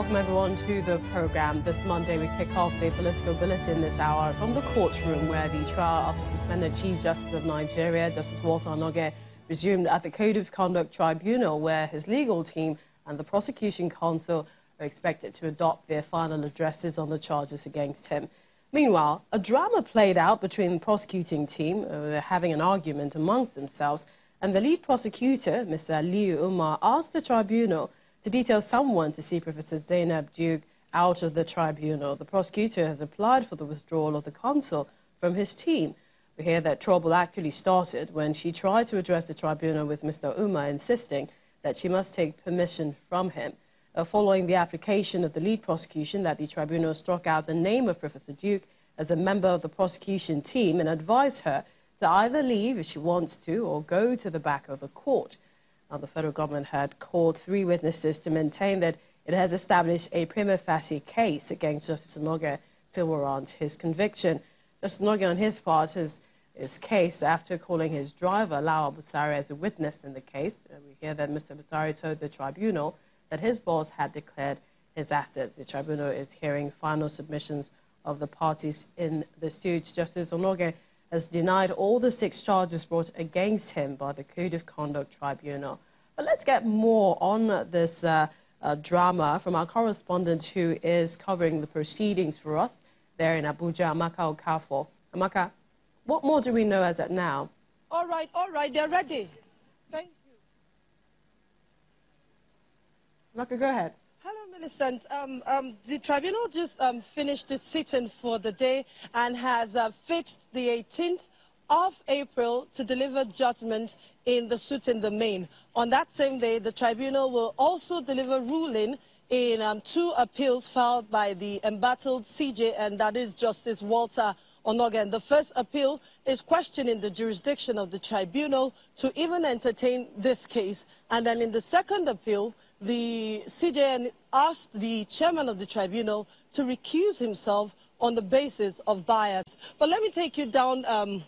Welcome everyone to the program. This Monday we kick off the political bulletin this hour from the courtroom where the trial of the suspended Chief Justice of Nigeria, Justice Onnoghen, resumed at the Code of Conduct Tribunal, where his legal team and the prosecution counsel are expected to adopt their final addresses on the charges against him. Meanwhile, a drama played out between the prosecuting team, having an argument amongst themselves, and the lead prosecutor, Mr. Aliyu Umar, asked the tribunal to detail someone to see Professor Zainab Duke out of the tribunal. The prosecutor has applied for the withdrawal of the counsel from his team. We hear that trouble actually started when she tried to address the tribunal with Mr. Umar insisting that she must take permission from him. Following the application of the lead prosecution, that the tribunal struck out the name of Professor Duke as a member of the prosecution team and advised her to either leave if she wants to or go to the back of the court. Now, the federal government had called 3 witnesses to maintain that it has established a prima facie case against Justice Onnoghen to warrant his conviction. Justice Onnoghen, on his part, his case after calling his driver, Lawal Busari, as a witness in the case. We hear that Mr. Busari told the tribunal that his boss had declared his asset. The tribunal is hearing final submissions of the parties in the suit. Justice Onnoghen has denied all the 6 charges brought against him by the Code of Conduct Tribunal. But let's get more on this drama from our correspondent who is covering the proceedings for us there in Abuja, Amaka Okafor. Amaka, what more do we know as of now? All right, they're ready. Thank you. Amaka, go ahead. Hello, Millicent. The tribunal just finished its sitting for the day and has fixed the 18th of April to deliver judgment in the suit in the main. On that same day, the tribunal will also deliver ruling in 2 appeals filed by the embattled CJ, and that is Justice Walter Onnoghen. The first appeal is questioning the jurisdiction of the tribunal to even entertain this case. And then in the second appeal, the CJN asked the chairman of the tribunal to recuse himself on the basis of bias. But let me take you down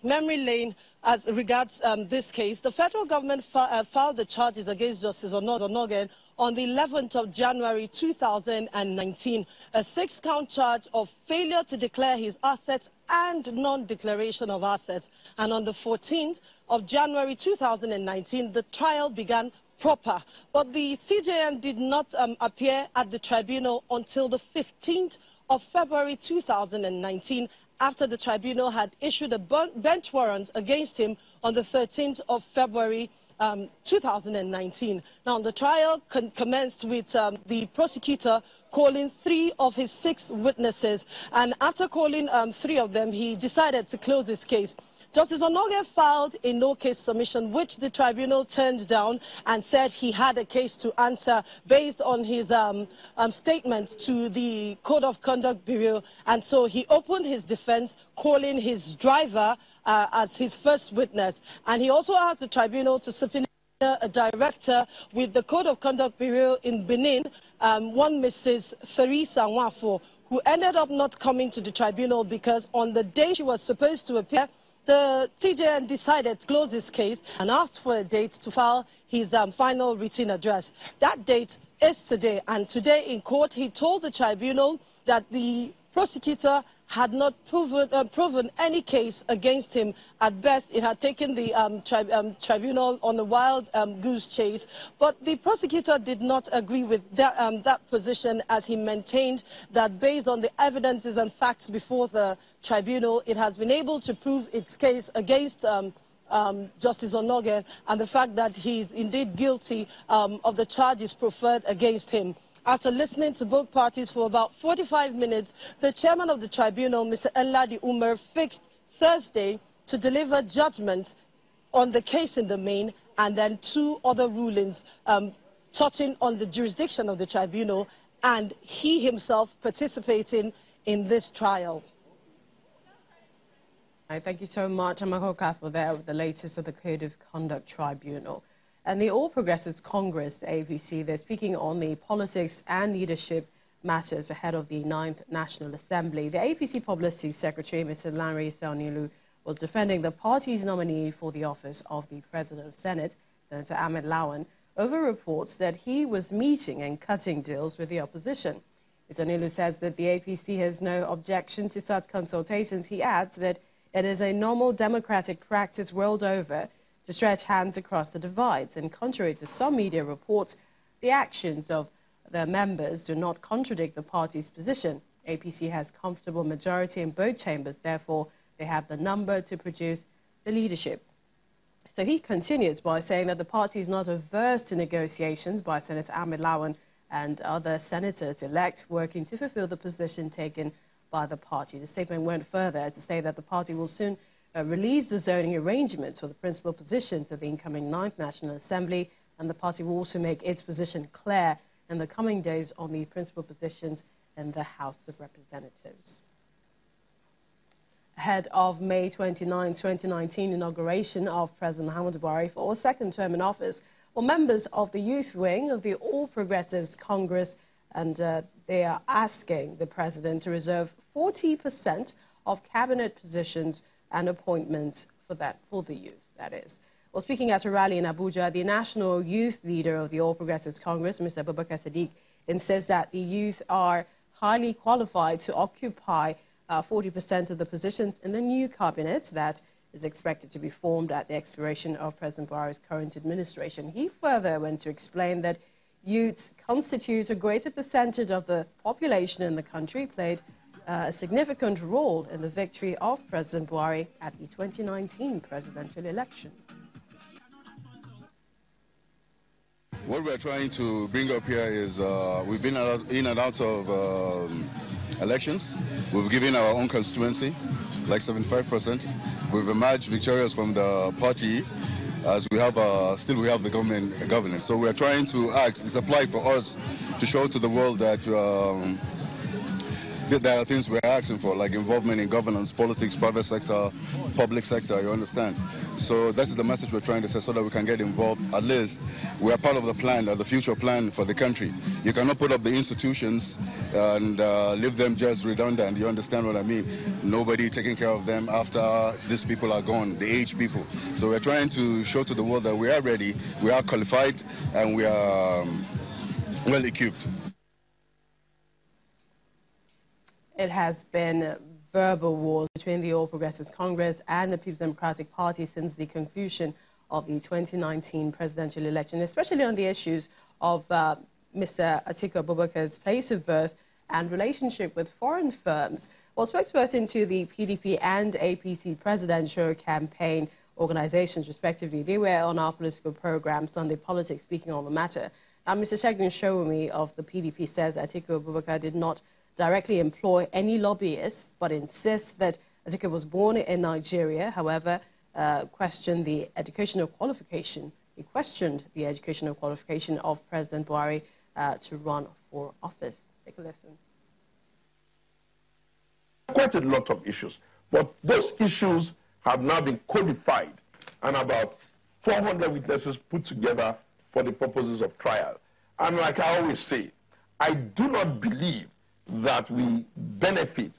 memory lane as regards this case. The federal government filed the charges against Justice Onnoghen on the 11th of January 2019, a 6-count charge of failure to declare his assets and non-declaration of assets. And on the 14th of January 2019, the trial began proper. But the CJN did not appear at the tribunal until the 15th of February 2019, after the tribunal had issued a bench warrant against him on the 13th of February 2019. Now, the trial commenced with the prosecutor calling 3 of his 6 witnesses, and after calling 3 of them, he decided to close his case. Justice Onnoghen filed a no-case submission, which the tribunal turned down and said he had a case to answer based on his statement to the Code of Conduct Bureau. And so he opened his defense, calling his driver as his first witness. And he also asked the tribunal to subpoena a director with the Code of Conduct Bureau in Benin, one Mrs. Theresa Nwafo, who ended up not coming to the tribunal because on the day she was supposed to appear, the TJN decided to close his case and asked for a date to file his final written address. That date is today, and today in court he told the tribunal that the prosecutor had not proven any case against him. At best, it had taken the tribunal on a wild goose chase. But the prosecutor did not agree with that position, as he maintained that based on the evidences and facts before the tribunal, it has been able to prove its case against Justice Onnoghen, and the fact that he is indeed guilty of the charges preferred against him. After listening to both parties for about 45 minutes, the chairman of the tribunal, Mr. Enladi Umar, fixed Thursday to deliver judgment on the case in the main, and then 2 other rulings touching on the jurisdiction of the tribunal and he himself participating in this trial. Thank you so much, Amaka Okafor, there with the latest of the Code of Conduct Tribunal. And the All Progressives Congress, APC, they're speaking on the politics and leadership matters ahead of the 9th National Assembly. The APC Publicity Secretary, Mr. Lanre Saunilu, was defending the party's nominee for the office of the President of Senate, Senator Ahmed Lawan, over reports that he was meeting and cutting deals with the opposition. Mr. Nilu says that the APC has no objection to such consultations. He adds that it is a normal democratic practice world over to stretch hands across the divides. And contrary to some media reports, the actions of their members do not contradict the party's position. APC has comfortable majority in both chambers, therefore they have the number to produce the leadership. So he continues by saying that the party is not averse to negotiations by Senator Ahmed Lawan and other senators-elect working to fulfill the position taken by the party. The statement went further to say that the party will soon release the zoning arrangements for the principal positions of the incoming 9th National Assembly, and the party will also make its position clear in the coming days on the principal positions in the House of Representatives. Ahead of May 29, 2019 inauguration of President Muhammadu Buhari for a second term in office, well, members of the youth wing of the All Progressives Congress, and they are asking the president to reserve 40% of cabinet positions and appointments for the youth, that is. Well, speaking at a rally in Abuja, the national youth leader of the All Progressives Congress, Mr. Abubakar Sadiq, insists that the youth are highly qualified to occupy 40% of the positions in the new cabinet that is expected to be formed at the expiration of President Buhari's current administration. He further went to explain that youths constitute a greater percentage of the population in the country, played a significant role in the victory of President Buhari at the 2019 presidential elections. What we're trying to bring up here is we've been in and out of elections. We've given our own constituency, like 75%. We've emerged victorious from the party, as we have still we have the governance. So we're trying to ask, it's applied for us to show to the world that there are things we're asking for, like involvement in governance, politics, private sector, public sector, you understand? So this is the message we're trying to say so that we can get involved. At least we are part of the plan, the future plan for the country. You cannot put up the institutions and leave them just redundant, you understand what I mean? Nobody taking care of them after these people are gone, the aged people. So we're trying to show to the world that we are ready, we are qualified, and we are well equipped. It has been verbal wars between the All Progressives Congress and the People's Democratic Party since the conclusion of the 2019 presidential election, especially on the issues of Mr. Atiku Abubakar's place of birth and relationship with foreign firms. Well, spokesperson to the PDP and APC presidential campaign organizations, respectively, they were on our political program, Sunday Politics, speaking on the matter. Now, Mr. Segun Showumi of the PDP says Atiku Abubakar did not directly employ any lobbyists, but insists that Atiku was born in Nigeria. However, questioned the educational qualification. He questioned the educational qualification of President Buhari to run for office. Take a listen. Quite a lot of issues, but those issues have now been codified and about 400 witnesses put together for the purposes of trial. And like I always say, I do not believe that we benefit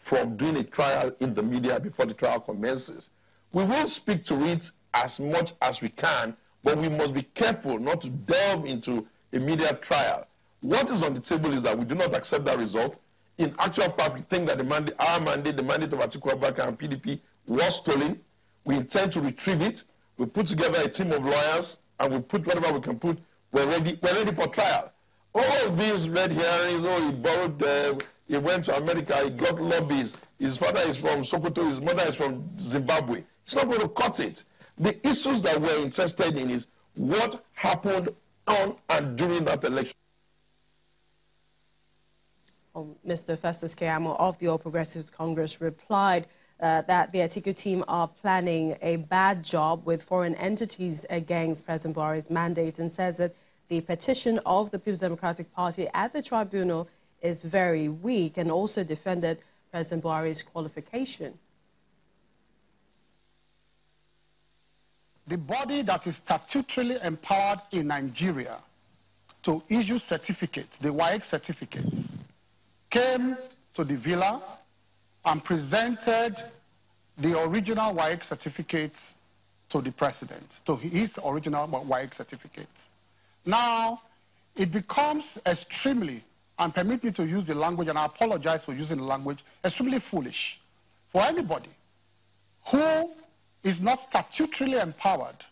from doing a trial in the media before the trial commences. We will speak to it as much as we can, but we must be careful not to delve into a media trial. What is on the table is that we do not accept that result. In actual fact, we think that our mandate, the mandate of Atiku Abubakar and PDP, was stolen. We intend to retrieve it. We put together a team of lawyers, and we put whatever we can put. We're ready for trial. All these red herrings, oh, he borrowed, he went to America, he got lobbies, his father is from Sokoto, his mother is from Zimbabwe. It's not going to cut it. The issues that we're interested in is what happened on and during that election. Mr. Festus Keyamo of the All Progressives Congress replied that the Atiku team are planning a bad job with foreign entities against President Buhari's mandate, and says that the petition of the People's Democratic Party at the Tribunal is very weak, and also defended President Buhari's qualification. The body that is statutorily empowered in Nigeria to issue certificates, the WAEC certificates, came to the villa and presented the original WAEC certificates to the president, to his original WAEC certificates. Now, it becomes extremely, and permit me to use the language, and I apologize for using the language, extremely foolish for anybody who is not statutorily empowered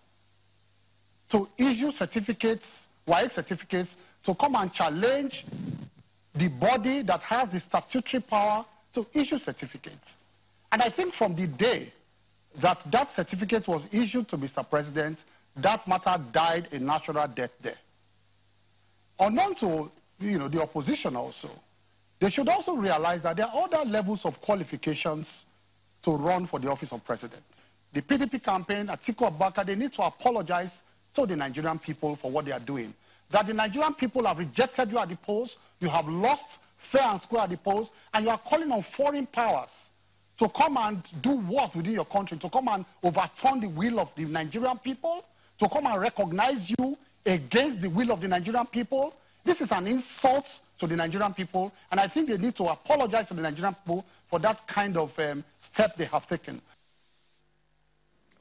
to issue certificates, WAEC certificates, to come and challenge the body that has the statutory power to issue certificates. And I think from the day that that certificate was issued to Mr. President, that matter died a natural death there. Unknown to the opposition also, they should also realize that there are other levels of qualifications to run for the office of president. The PDP campaign, Atiku Abubakar, they need to apologize to the Nigerian people for what they are doing. That the Nigerian people have rejected you at the polls, you have lost fair and square at the polls, and you are calling on foreign powers to come and do what within your country, to come and overturn the will of the Nigerian people, to come and recognize you against the will of the Nigerian people. This is an insult to the Nigerian people, and I think they need to apologize to the Nigerian people for that kind of step they have taken.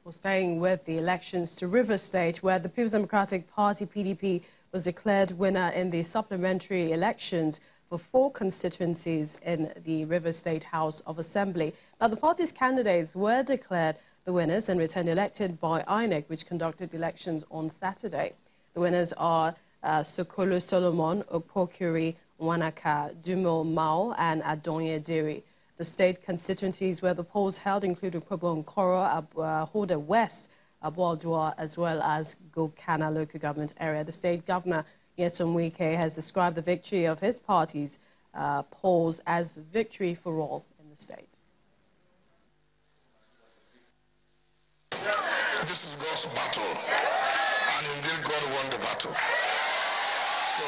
Well, staying with the elections to Rivers State, where the People's Democratic Party, PDP, was declared winner in the supplementary elections for 4 constituencies in the Rivers State House of Assembly. Now, the party's candidates were declared the winners and returned elected by INEC, which conducted elections on Saturday. The winners are Sokolo Solomon, Okpokiri, Wanaka, Dumo Mao, and Adonye Diri. The state constituencies where the polls held include Ukpobo Nkoro, Hoda West, Abuadua, as well as Gokana local government area. The state governor, Nyesom Wike, has described the victory of his party's polls as victory for all in the state. This is God's battle, and indeed God won the battle. So,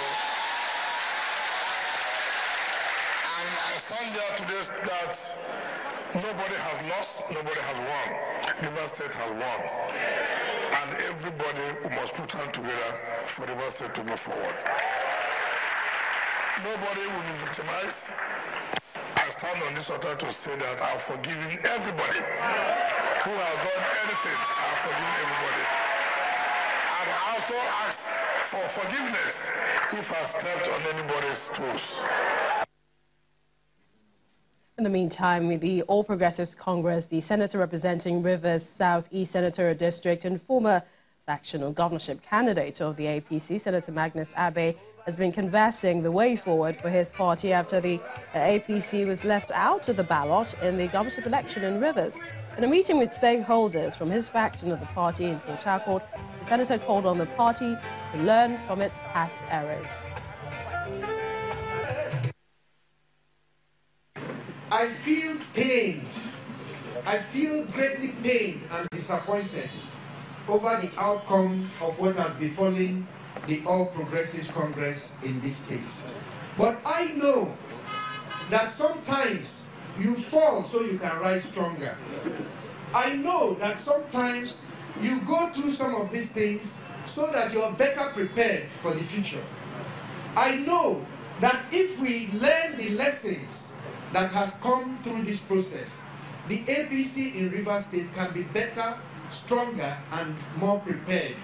and I stand there today that nobody has lost, nobody has won. Rivers State has won. And everybody must put hands together for Rivers State to move forward. Nobody will be victimized. I stand on this altar to say that I've forgiven everybody who has done anything. I've forgiven everybody. And I also ask for forgiveness if I stepped on anybody's toes. In the meantime, the All Progressives Congress, the senator representing Rivers Southeast Senatorial District and former factional governorship candidate of the APC, Senator Magnus Abe, has been canvassing the way forward for his party after the APC was left out of the ballot in the governorship election in Rivers. In a meeting with stakeholders from his faction of the party in Port Harcourt, the senator called on the party to learn from its past errors. I feel pained. I feel greatly pained and disappointed over the outcome of what has befallen the All Progressives Congress in this state. But I know that sometimes you fall so you can rise stronger. I know that sometimes you go through some of these things so that you are better prepared for the future. I know that if we learn the lessons that has come through this process, the APC in Rivers State can be better, stronger, and more prepared